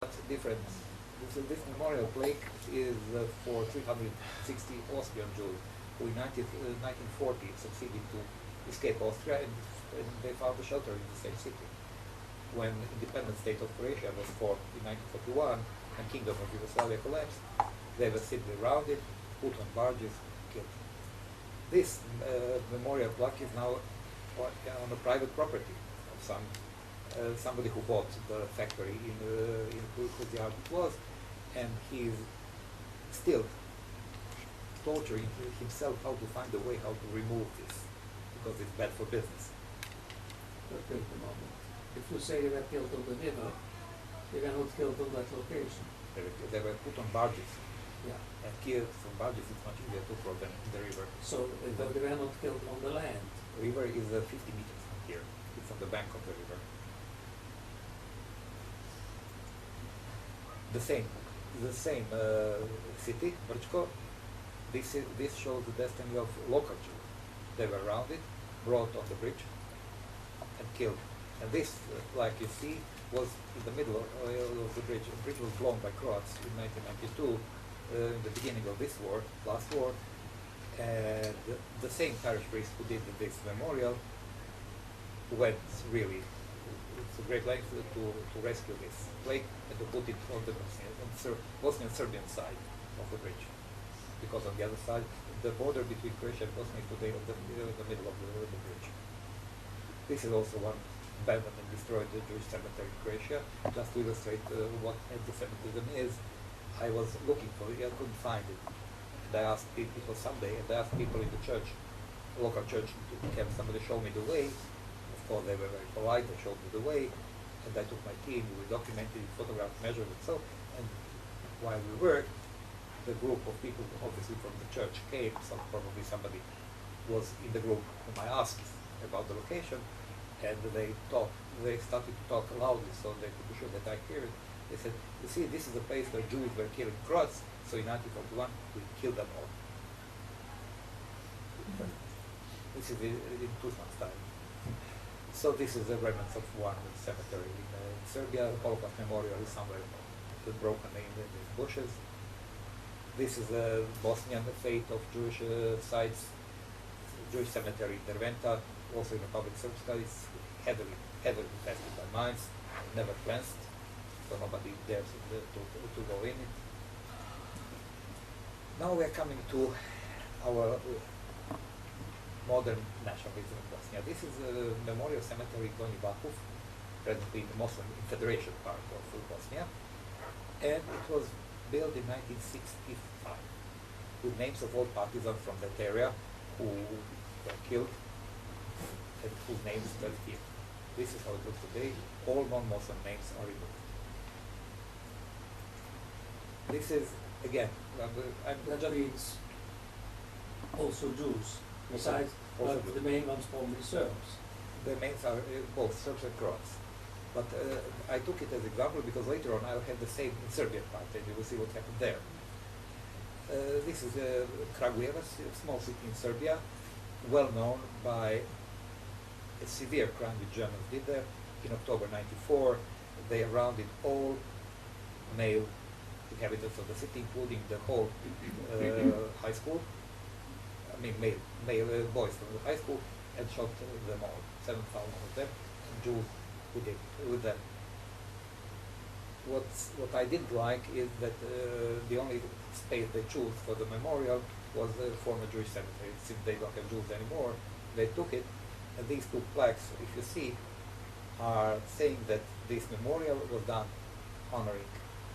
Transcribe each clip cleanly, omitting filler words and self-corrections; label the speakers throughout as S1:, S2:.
S1: different. This memorial plaque is for 360 Austrian Jews who in 1940 succeeded to escape Austria and they found a shelter in the same city. When independent state of Croatia was formed in 1941 and Kingdom of Yugoslavia collapsed, they were simply rounded, put on barges, killed. This memorial plaque is now on a private property of somebody who bought the factory in whose yard it was, and he's still torturing himself how to find a way how to remove this, because it's bad for business.
S2: But wait a moment. If you say they were killed on the river, they were not killed on that location.
S1: They were put on barges.
S2: Yeah.
S1: And killed from barges is much easier to throw than in the river.
S2: So they were not killed on the land.
S1: The river is 50 meters from here. It's on the bank of the river. The same city, Brčko. This shows the destiny of local Jews. They were rounded, brought on the bridge, and killed. And this, like you see, was in the middle of the bridge. The bridge was blown by Croats in 1992, in the beginning of this war, last war. And the same parish priest who did this memorial went really to great lengths to rescue this plaque and to put it on the Bosnian Serbian side of the bridge. Because on the other side, the border between Croatia and Bosnia is today in the middle of the bridge. This is also one abandoned and destroyed Jewish cemetery in Croatia. Just to illustrate what anti-Semitism is, I was looking for it, I couldn't find it. And I asked people, it was Sunday, and I asked people in the church, local church, can somebody show me the way? Of course, they were very polite, they showed me the way, and I took my team, we documented, photographed, measured, and so. And while we worked, the group of people, obviously from the church, came. So probably somebody was in the group whom I asked about the location, and they started to talk loudly so they could be sure that I hear it. They said, you see, this is the place where Jews were killing Croats, so in 1941 we killed them all. This is in Tuđman's time. So this is the remnants of one cemetery in Serbia. The Holocaust memorial is somewhere broken in these bushes. This is the Bosnian fate of Jewish sites. Jewish cemetery in Derventa, also in Republic Srpska, is heavily infested by mines, never cleansed, so nobody dares to go in it. Now we are coming to our modern nationalism in Bosnia. This is a memorial cemetery in Donji Vakuf, presently in the Muslim Federation part of Bosnia, and it was built in 1965 with names of all partisans from that area who were killed and whose names were here. This is how it looks today. All non-Muslim names are removed. This is, again,
S2: That means also Jews, besides
S1: Also
S2: the main ones probably Serbs.
S1: the names are both Serbs and Croats. But I took it as example because later on I'll have the same in Serbian part and you will see what happened there. This is Kragujevac, a small city in Serbia, well known by a severe crime which Germans did there. In October '94, they rounded all male inhabitants of the city, including the whole high school. I mean, male boys from the high school, and shot them all, 7,000 of them, Jews who did with them. What I didn't like is that the only space they chose for the memorial was the former Jewish cemetery. Since they don't have Jews anymore, they took it, and these two plaques, if you see, are saying that this memorial was done honoring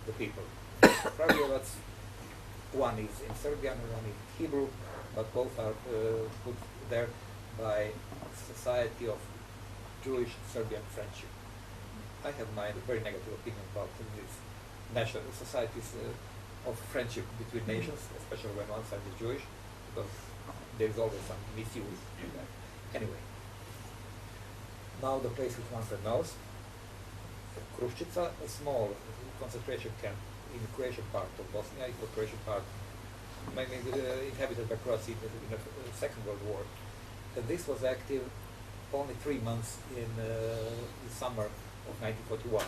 S1: the people. Kragujevac, one is in Serbian and one in Hebrew, but both are put there by Society of Jewish Serbian Friendship. I have my very negative opinion about these national societies of friendship between nations, especially when one side is Jewish, because there is always some misuse in that. Anyway, now the place which one knows, Kruščica, a small concentration camp in the Croatian part of Bosnia, in the Croatian part, mainly inhabited by Croats in the Second World War. And this was active only 3 months in the summer of 1941.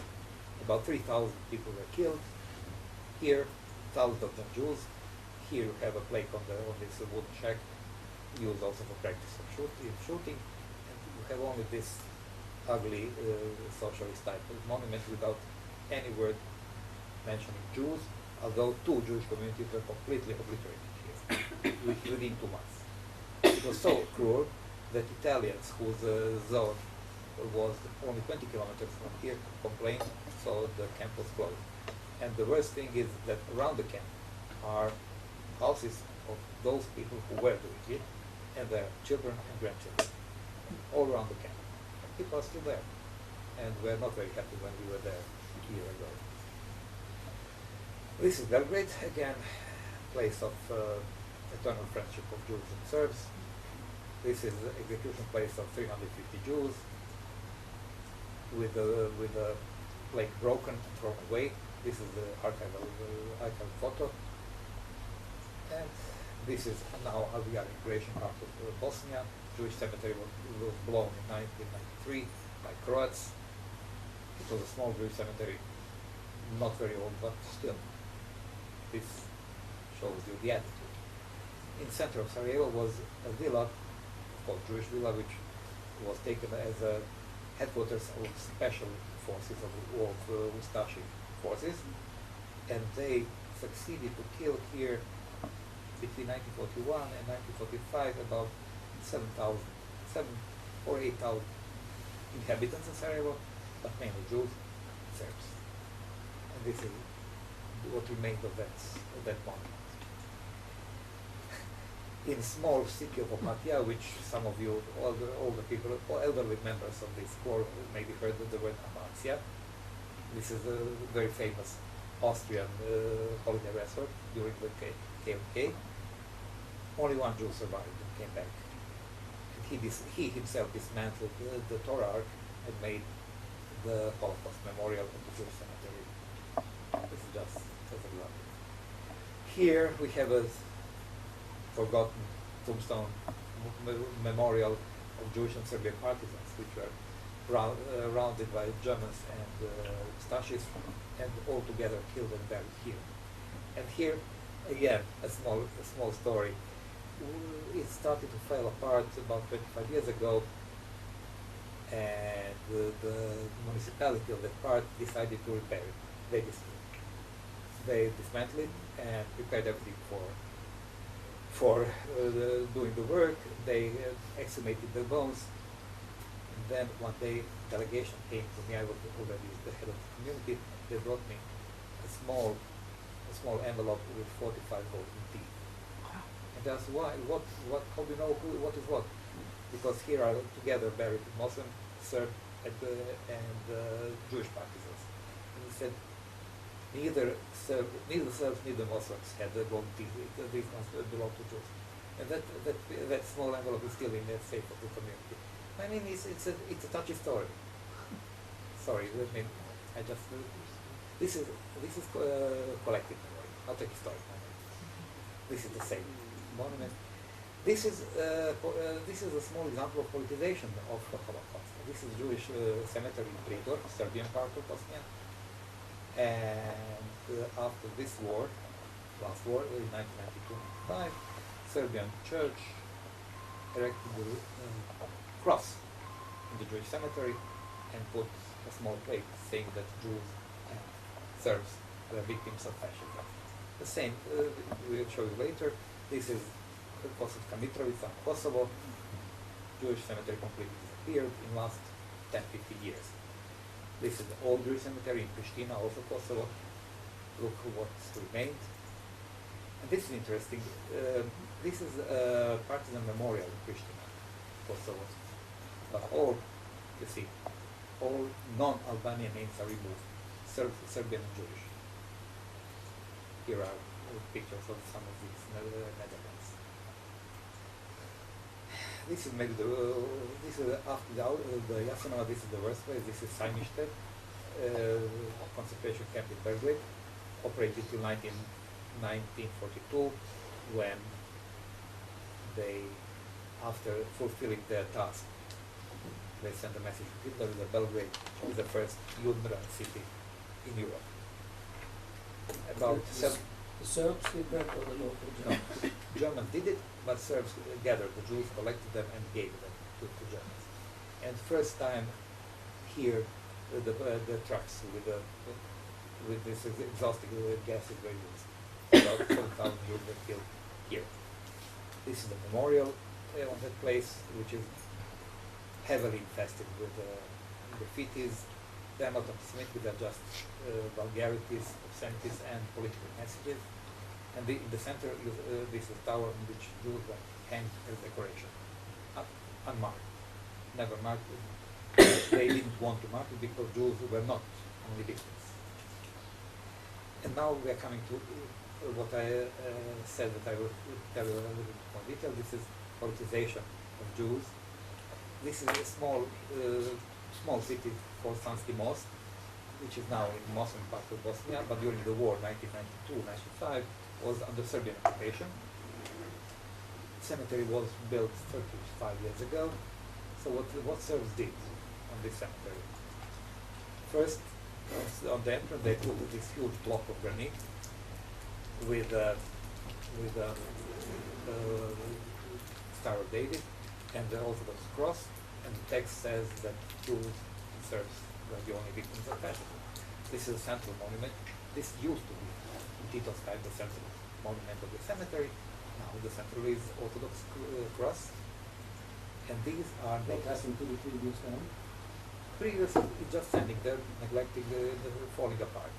S1: About 3,000 people were killed. Here, thousands of them Jews. Here you have a plaque on this wooden shack, used also for practice of shooting. And you have only this ugly socialist type of monument without any word mentioning Jews, although 2 Jewish communities were completely obliterated here within 2 months. It was so cruel that Italians, whose zone was only 20 kilometers from here, complained, so the camp was closed. And the worst thing is that around the camp are houses of those people who were doing it, and their children and grandchildren, all around the camp. People are still there, and we're not very happy when we were there a year ago. This is Belgrade, again, place of eternal friendship of Jews and Serbs. This is the execution place of 350 Jews, with a plaque broken and thrown away. This is the archival photo. And this is now we are in Croatian part of Bosnia. Jewish cemetery was blown in 1993 by Croats. It was a small Jewish cemetery, not very old, but still, this shows you the attitude. In the center of Sarajevo was a villa, called Jewish villa, which was taken as a headquarters of special forces of Ustashi forces, and they succeeded to kill here between 1941 and 1945 about 7,000 or 8,000 inhabitants in Sarajevo, but mainly Jews and Serbs. And this is what remained of that monument. In small city of Opatija, which some of you, older people, or elderly members of this corps maybe heard the word Amansia. This is a very famous Austrian holiday resort during the KOK. Only 1 Jew survived and came back. And he himself dismantled the Torah Ark and made the Holocaust memorial of the Jewish cemetery. This is just lovely. Here we have a forgotten tombstone memorial of Jewish and Serbian partisans, which were rounded by Germans and Stashis, and all together killed and buried here. And here, again, a small story. It started to fall apart about 25 years ago, and the municipality of that part decided to repair it. They dismantled it and prepared everything for doing the work. They exhumated the bones. And then one day, delegation came to me. I was already the head of the community. They brought me a small envelope with 45 golden teeth. And that's why. How do you know what is what? Because here are together buried Muslim, Serb, and Jewish partisans. And he said, neither Serbs, neither Muslims had the golden teeth. These must belong to Jews. And that small envelope is still in the safe of the community. I mean, it's a touchy story. Sorry, I just this is collective memory, not a historic memory. This is the same monument. This is a small example of politicization of the Holocaust. This is Jewish cemetery in Pridor, Serbian part of Bosnia. And after this war, last war in 1992-95, Serbian church erected the cross in the Jewish cemetery and put a small plaque saying that Jews and Serbs were victims of fascism. The same, we'll show you later. This is Kosovska Mitrovica, Kosovo. Jewish cemetery completely disappeared in the last 10-15 years. This is the old Jewish cemetery in Pristina, also Kosovo. Look what's remained. And this is interesting. This is a partisan memorial in Pristina, Kosovo. But all, you see, all non-Albanian names are removed. Serbian and Jewish. Here are pictures of some of these Netherlands. This is maybe this is after the Jasenova. This is the worst place. This is Sajmište, concentration camp in Belgrade, operated till 1942, when they, after fulfilling their task, they sent a message to Hitler that Belgrade is the first UNRWA city in Europe. About
S2: The Serbs did that or the local Germans?
S1: Germans did it, but Serbs gathered the Jews, collected them, and gave them to Germans. And first time here, the trucks with this exhausting gases were used. About 7,000 Jews were killed here. This is the memorial on that place, which is heavily infested with graffitis. They are not anti-Semitic, they are just vulgarities, obscenities, and political messages. And in the center, this is a tower in which Jews were hanged as decoration, unmarked, never marked. They didn't want to mark it because Jews were not only victims. And now we are coming to what I said that I will tell you a little bit more detail. This is politicization of Jews. This is a small city called Sanski Most, which is now in Muslim part of Bosnia, but during the war, 1992-95, was under Serbian occupation. Cemetery was built 35 years ago. So what Serbs did on this cemetery? First, on the entrance, they put this huge block of granite with Star of David and the Orthodox cross, and the text says that Jews and Serbs were the only victims of fascism. This is a central monument. This used to be, in Tito's time, the central monument of the cemetery. Now the central is Orthodox cross. And these are
S2: What happened to the previous one?
S1: previously just standing there, neglecting the falling apart.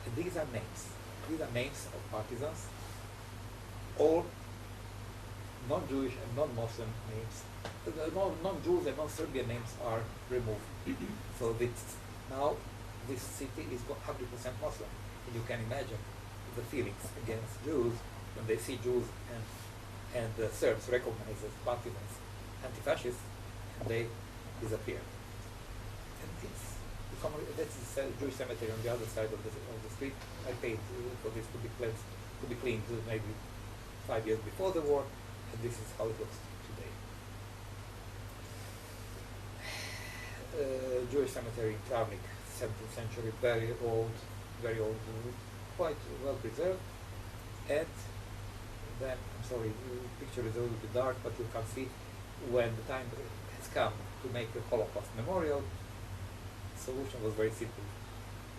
S1: And these are names. These are names of partisans. All non-Jewish and non-Muslim names, non-Jews and non-Serbian names are removed. So now this city is 100% Muslim. And you can imagine the feelings against Jews when they see Jews and the Serbs recognized as partisans, anti-fascists, and they disappear. And that's a Jewish cemetery on the other side of the street. I paid for this to be cleansed, to be cleaned maybe 5 years before the war, and this is how it looks today. Jewish cemetery in Travnik, 17th century, very old, quite well preserved. And then, I'm sorry, the picture is a little bit dark, but you can see when the time has come to make a Holocaust memorial, the solution was very simple.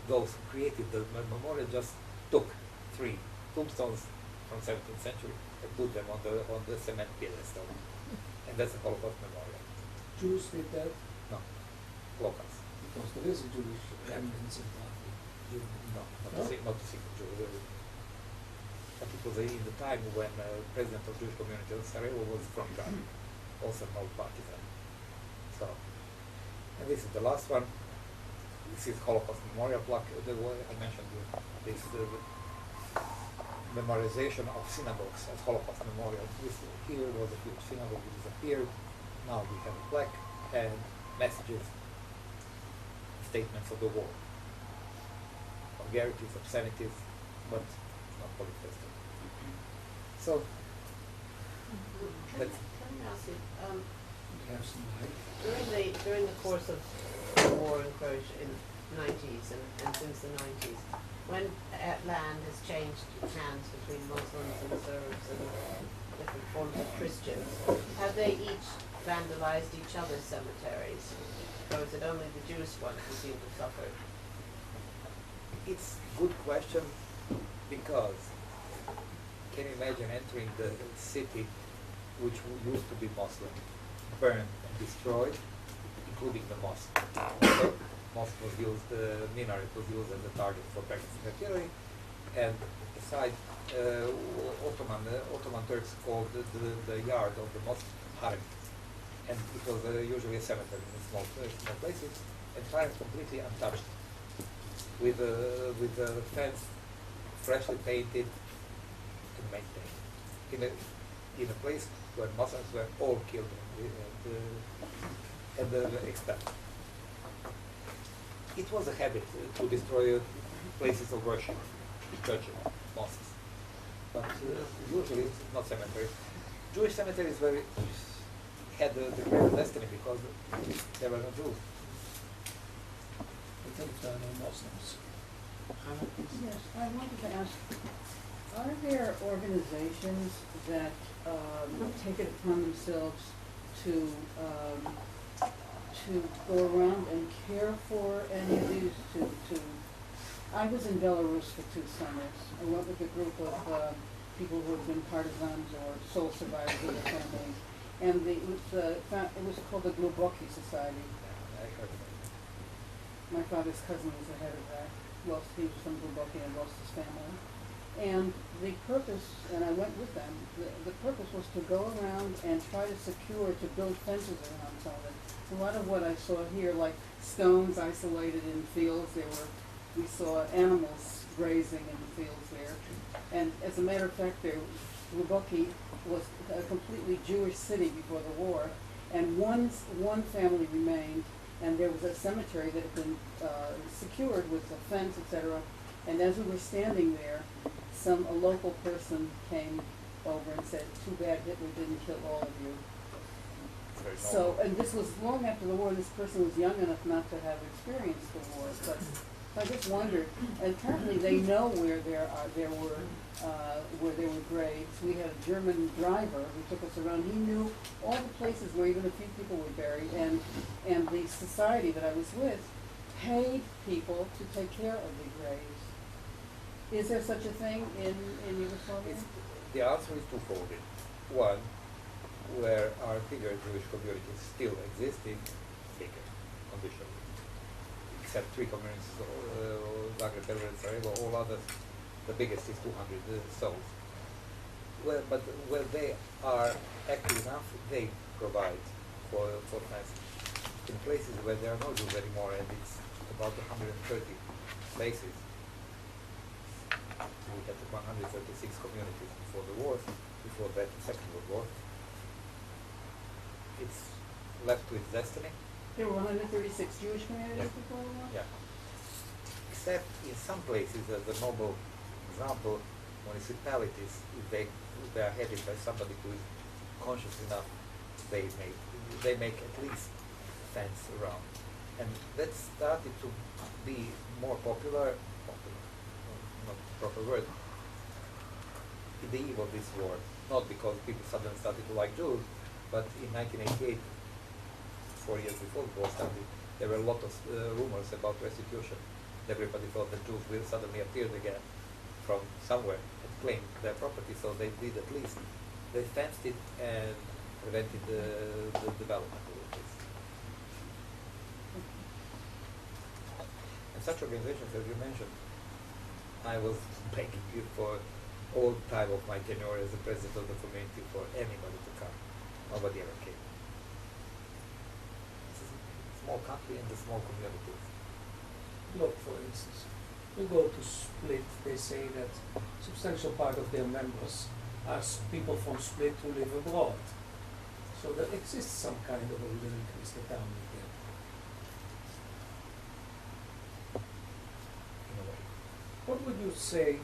S1: Those who created the memorial just took 3 tombstones from 17th century and put them on the cement pedestal. And that's a Holocaust memorial.
S2: Jews did that?
S1: No, locals.
S2: Because there is a Jewish remnants in Travnik.
S1: No, not a single Jew. But it was in the time when president of Jewish community of Sarajevo was from Travnik, also an old partisan. So, and this is the last one. This is Holocaust memorial plaque. The way I mentioned this memorization of synagogues as Holocaust memorial. This here was a huge synagogue which disappeared. Now we have a plaque and messages, statements of the war. Vulgarities, obscenities, but not political. So,
S3: Can I ask you,
S2: We have some light.
S3: during the course of the war in Croatia in the 90s and since the 90s, when land has changed hands between Muslims and Serbs and different forms of Christians, have they each vandalized each other's cemeteries? Or is it only the Jewish ones who seem to suffer?
S1: it's a good question because can you imagine entering the city which used to be Muslim, burned and destroyed, including the mosque. The mosque was used, the minaret was used as a target for practicing artillery, and beside Ottoman Turks called the yard of the mosque harem, and it was usually a cemetery in small places, and harem completely untouched, with a fence freshly painted and maintained in a place where Muslims were all killed and expelled. It was a habit to destroy places of worship, churches, mosques, but usually not cemeteries. Jewish cemeteries had the greatest destiny because there were no Jews.
S2: I think there are no Muslims.
S4: Yes, I wanted to ask, are there organizations that take it upon themselves to go around and care for any of these, I was in Belarus for 2 summers. I went with a group of people who had been partisans or sole survivors of their families. And it was called the Globoki Society.
S1: I heard about it.
S4: My father's cousin was the head of that. He was from Globoki and lost his family. And the purpose, and I went with them, the purpose was to go around and try to build fences around some of it. A lot of what I saw here, like stones isolated in fields, we saw animals grazing in the fields there. And as a matter of fact, Globoki was a completely Jewish city before the war, and one family remained, and there was a cemetery that had been secured with a fence, etc. And as we were standing there, a local person came over and said, "Too bad Hitler didn't kill all of you."
S1: Very
S4: So,
S1: normal.
S4: and this was long after the war. This person was young enough not to have experienced the war, but I just wondered. And apparently, they know where there were graves. We had a German driver who took us around. He knew all the places where even a few people were buried, and the society that I was with paid people to take care of the graves. Is there such a thing in Yugoslavia?
S1: The answer is twofold. One, where our bigger Jewish communities still exist in bigger condition, except 3 communities, Zagreb, Belgrade, Sarajevo, all others, the biggest is 200 souls. But where they are active enough, they provide for fence. In places where there are no Jews anymore, and it's about 130 places. We had 136 communities before the war, before that Second World War. It's left to its destiny.
S4: There were 136 Jewish communities
S1: Yeah.
S4: before the war?
S1: Yeah. Except in some places, as a noble example, municipalities, if they are headed by somebody who is conscious enough, they make at least fence around. And that started to be more popular, not the proper word, in the eve of this war. Not because people suddenly started to like Jews, but in 1988, 4 years before the war started, there were a lot of rumors about restitution. Everybody thought that Jews will suddenly appear again from somewhere and claim their property, so they did at least. They fenced it and prevented the development of this. And such organizations, as you mentioned, I was begging you for all time of my tenure as the president of the community for anybody to come. Nobody ever came. It's a small country and a small community.
S2: Look, for instance, you go to Split, they say that substantial part of their members are people from Split who live abroad. So there exists some kind of a link with the town again.
S1: In a way.
S2: What would you say,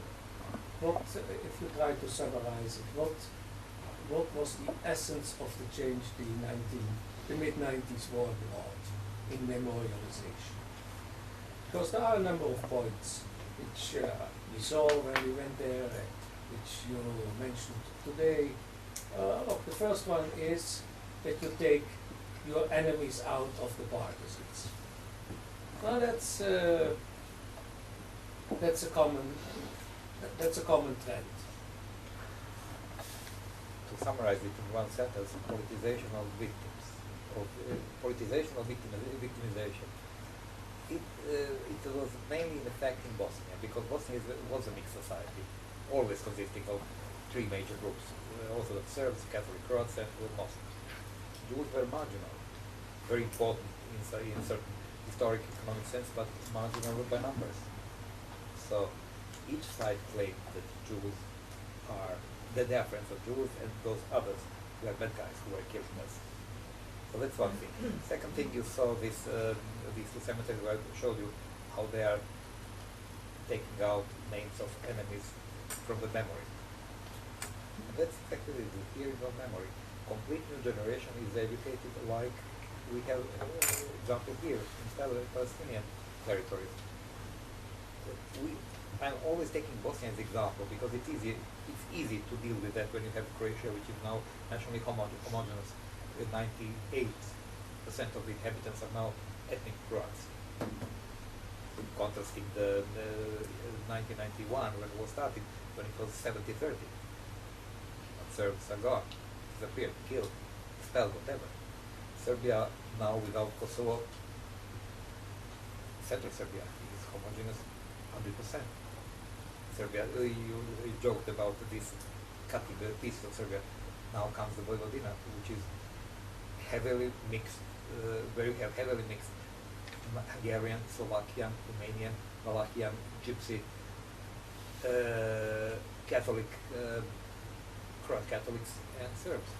S2: if you try to summarize it, what was the essence of the change the mid-90s war brought in memorialization? Because there are a number of points which we saw when we went there, which you mentioned today. Look, the first one is that you take your enemies out of the partisans. Well, that's a common trend.
S1: To summarize it in one sentence, politicization of victims, politicization of victimization. It was mainly in effect in Bosnia, because Bosnia was a mixed society, always consisting of 3 major groups, Orthodox Serbs, Catholic Croats, and Muslims. Jews were marginal, very important in certain historic economic sense, but marginal by numbers. So each side claimed that Jews that they are friends of Jews, and those others were bad guys who were killing us. So that's one thing. Second thing, you saw these 2 cemeteries where I showed you how they are taking out names of enemies from the memory. And that's effectively the hearing of memory. Complete new generation is educated like we have example here in Palestinian territories. I'm always taking Bosnia as example because it's easy to deal with that when you have Croatia, which is now nationally homogeneous. 98% of the inhabitants are now ethnic Croats. Contrasting the 1991 when it was started, when it was 70-30. Serbs are gone, disappeared, killed, expelled, whatever. Serbia now without Kosovo, Central Serbia is homogeneous 100%. Serbia, you joked about this cutting the piece of Serbia. Now comes the Vojvodina, which is heavily mixed, where you have heavily mixed Hungarian, Slovakian, Romanian, Valachian, Gypsy, Catholic, Croat Catholics and Serbs.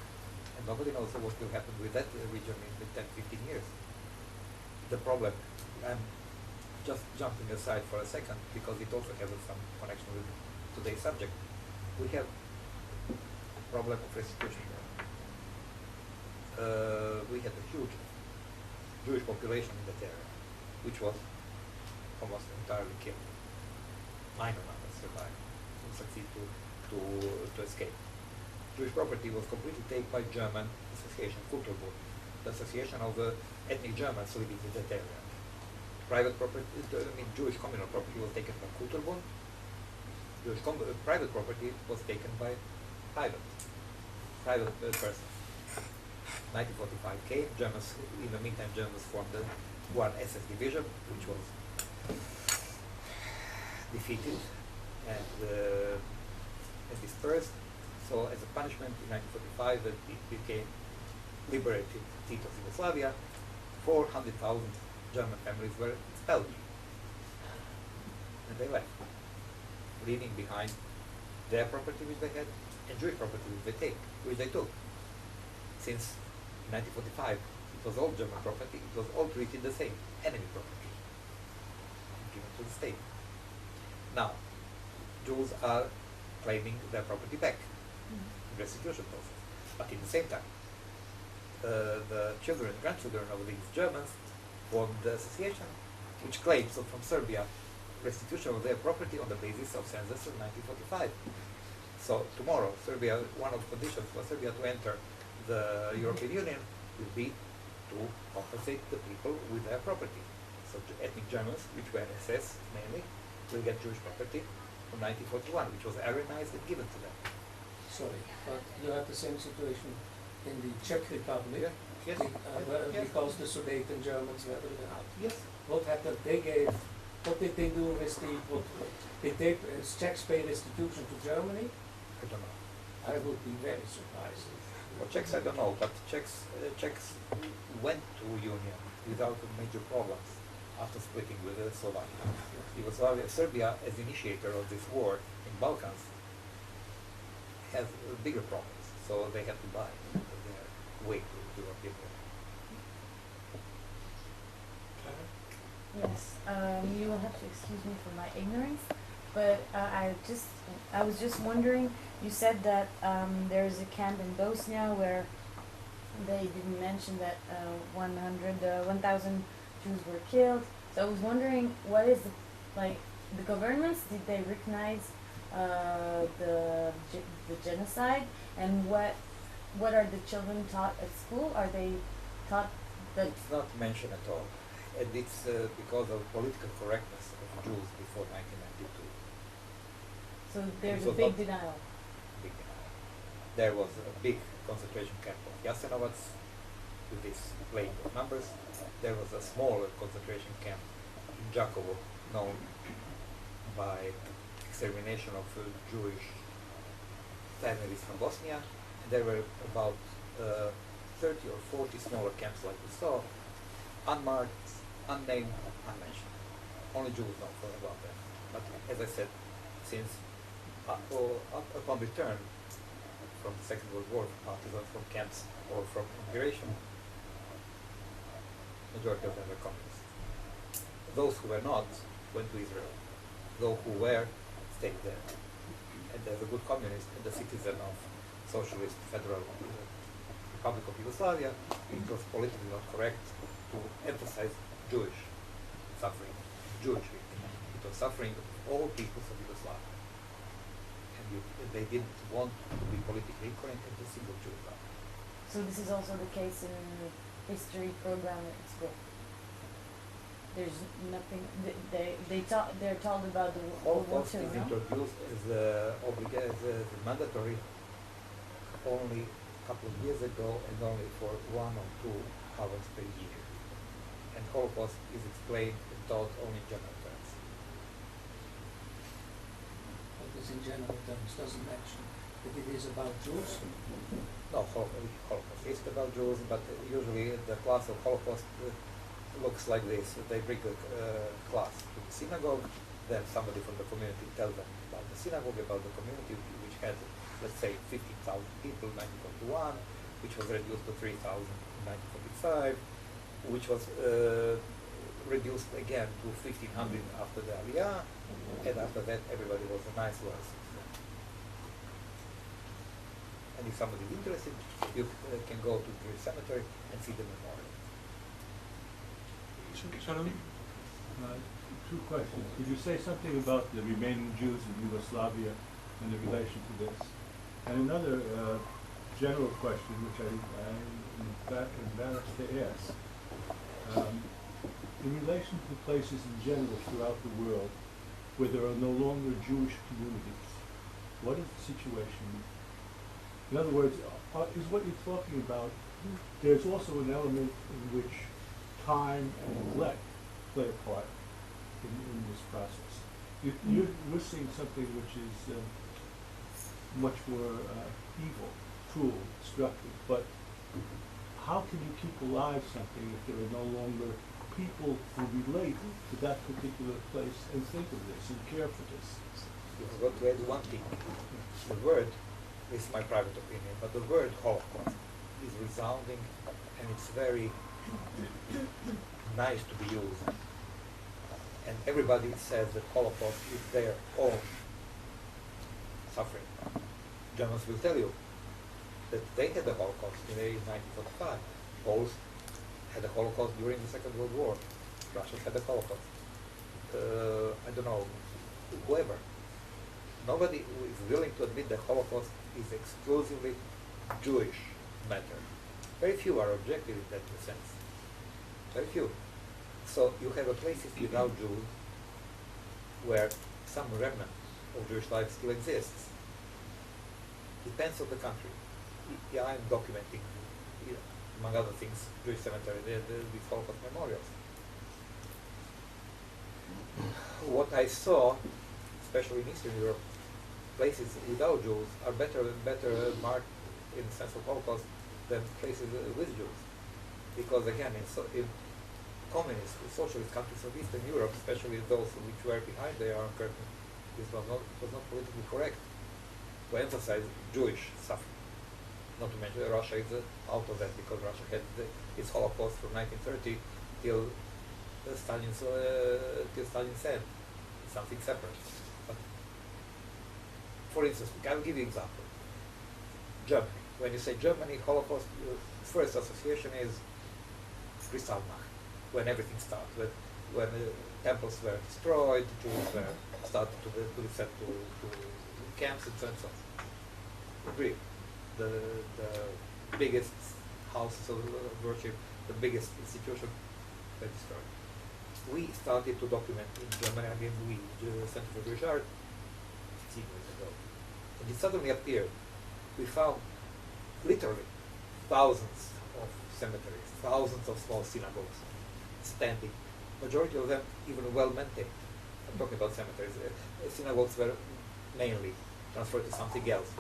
S1: And nobody knows what will happen with that region in 10-15 years. The problem, I'm just jumping aside for a second because it also has some connection with today's subject. We have problem of restitution there. We had a huge Jewish population in that area, which was almost entirely killed. Minor numbers survived, succeed to escape. Jewish property was completely taken by German association, Kulturbund, the association of the ethnic Germans living in that area. Private property, Jewish communal property was taken by Kulturbund. Private property was taken by private person. 1945 came, Germans, in the meantime Germans formed the one SS division, which was defeated and dispersed. So as a punishment in 1945 it became liberated Tito's Yugoslavia. 400,000 German families were expelled. And they left, leaving behind their property which they had and Jewish property which they took. Since 1945 it was all German property, it was all treated the same, enemy property, given to the state. Now, Jews are claiming their property back in restitution process, but in the same time, the children and grandchildren of these Germans formed the association which claims from Serbia restitution of their property on the basis of census of 1945. So tomorrow, Serbia, one of the conditions for Serbia to enter the European Union will be to compensate the people with their property. So ethnic Germans, which were SS mainly, will get Jewish property from 1941, which was Aryanized and given to them.
S2: Sorry, but you have the same situation in the Czech Republic,
S1: Yes.
S2: because the Sudeten Germans were driven out.
S1: Yes.
S2: What happened? What did they do with did they Czechs pay restitution to Germany?
S1: I don't know.
S2: I would be very surprised.
S1: Well, Czechs, I don't know, but Czechs went to Union without major problems after splitting with Slovakia. Yugoslavia, Serbia, as initiator of this war in Balkans, has bigger problems, so they have to buy their way to European Union.
S5: Yes, you will have to excuse me for my ignorance, but I was just wondering, you said that there is a camp in Bosnia where they didn't mention that 1,000 Jews were killed. So I was wondering, what is the governments, did they recognize the genocide, and what are the children taught at school? Are they taught that?
S1: It's not mentioned at all, and it's because of political correctness of Jews before 1992.
S5: So there's
S1: So
S5: a big
S1: not-
S5: denial.
S1: Big denial. There was a big concentration camp of Jasenovac with this plague of numbers. There was a smaller concentration camp in Đakovo, known by extermination of Jewish families from Bosnia. And there were about 30 or 40 smaller camps like we saw, unmarked, unnamed, unmentioned. Only Jews know about them. But as I said, since upon return from the Second World War, partisans from camps or from immigration, majority of them were communists. Those who were not went to Israel. Those who were stayed there. And as a good communist and a citizen of Socialist Federal Republic of Yugoslavia, it was politically not correct to emphasize Jewish suffering, Jewish victims. It of suffering of all peoples of Yugoslavia. And they didn't want to be politically correct and to single Yugoslavia.
S5: So this is also the case in the history program at school. There's nothing. They're told about the World War
S1: Holocaust
S5: II,
S1: is
S5: no?
S1: introduced as mandatory only a couple of years ago, and only for 1 or 2 hours per year. And Holocaust is explained and taught only in general terms.
S2: Because in general terms doesn't mention that it is about Jews.
S1: No, Holocaust is about Jews, but usually the class of Holocaust looks like this. They bring a class to the synagogue, then somebody from the community tells them about the synagogue, about the community, which had, let's say, 15,000 people in 1941, which was reduced to 3,000 in 1945, which was reduced again to 1,500 after the Aliyah, and after that everybody was a nice worse. And if somebody is interested, you can go to the cemetery and see the memorial.
S6: Shalom.
S7: Two questions. Could you say something about the remaining Jews in Yugoslavia and the relation to this? And another general question, which I'm embarrassed to ask. In relation to places in general throughout the world where there are no longer Jewish communities, what is the situation? In other words, is what you're talking about, there's also an element in which time and neglect play a part in this process. You're seeing something which is much more evil, cruel, destructive, but how can you keep alive something if there are no longer people who relate to that particular place and think of this and care for this?
S1: You've got to add one thing. The word, this is my private opinion, but the word Holocaust is resounding and it's very nice to be used. And everybody says that Holocaust is their own suffering. Germans will tell you that they had the Holocaust in 1945. Poles had the Holocaust during the Second World War. Russians had the Holocaust. I don't know, whoever. Nobody who is willing to admit the Holocaust is exclusively Jewish matter. Very few are objective in that sense. Very few. So you have a places without Jews where some remnant of Jewish life still exists. Depends on the country. Yeah, I'm documenting, among other things, Jewish cemetery, these Holocaust memorials. What I saw, especially in Eastern Europe, places without Jews are better marked in the sense of Holocaust than places with Jews. Because again, in communist, socialist countries of Eastern Europe, especially those which were behind the Iron Curtain, it was not politically correct to emphasize Jewish suffering. Not to mention Russia is out of that because Russia had its Holocaust from 1930 till Stalin's end. It's something separate. But for instance, I will give you an example. Germany. When you say Germany, Holocaust, your first association is Kristallnacht, when everything started, when temples were destroyed, Jews were started to be sent to camps and so on. Agree. The biggest houses of worship, the biggest institution were destroyed. We started to document in Germany, again, the Center for Jewish Art, 15 years ago. And it suddenly appeared. We found literally thousands of cemeteries, thousands of small synagogues standing. Majority of them even well maintained. I'm talking about cemeteries. Synagogues were mainly transferred to something else,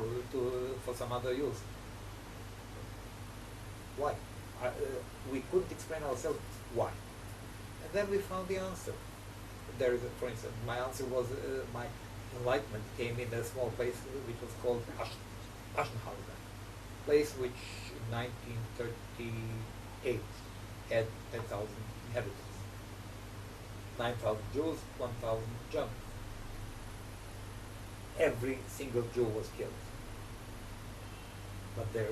S1: for some other use. Why? We couldn't explain ourselves why. And then we found the answer. There is, for instance, my answer was, my enlightenment came in a small place which was called Aschenhausen, place which in 1938 had 10,000 inhabitants. 9,000 Jews, 1,000 Germans. Every single Jew was killed. But there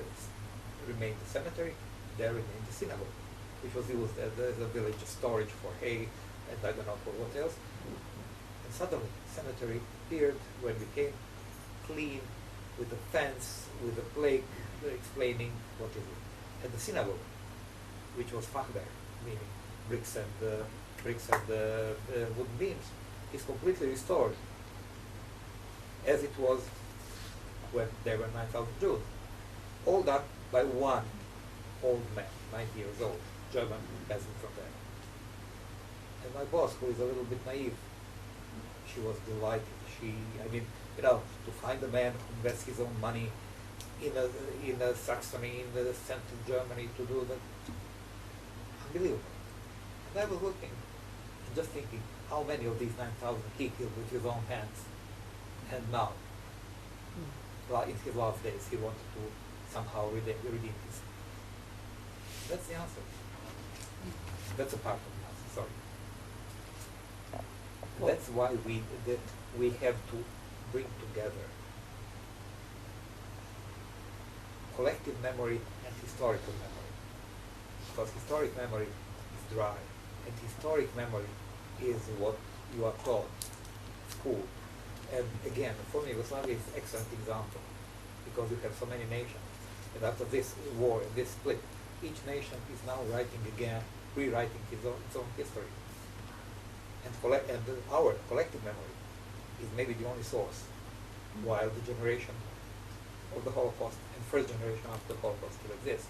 S1: remained the cemetery, there remained the synagogue, which was used as a village storage for hay and I don't know for what else. And Suddenly, cemetery appeared when we came clean, with a fence, with a plaque explaining what is it. And the synagogue, which was fachwerk, meaning bricks and wooden beams, is completely restored, as it was when there were 9,000 Jews. All done by one old man, 90 years old, German peasant from there. And my boss, who is a little bit naive, she was delighted. To find a man who invests his own money in a Saxony, in the central Germany, to do that, unbelievable. And I was looking, and just thinking, how many of these 9,000 he killed with his own hands? And now, in his last days, he wanted to somehow redeem his. That's the answer. That's a part of the answer, sorry. That's why we have to bring together collective memory and historical memory. Because historic memory is dry, and historic memory is what you are taught at school. And again, former Yugoslavia is an excellent example, because you have so many nations. And after this war and this split, each nation is now rewriting its own history. And our collective memory is maybe the only source, while the generation of the Holocaust and first generation after the Holocaust still exists.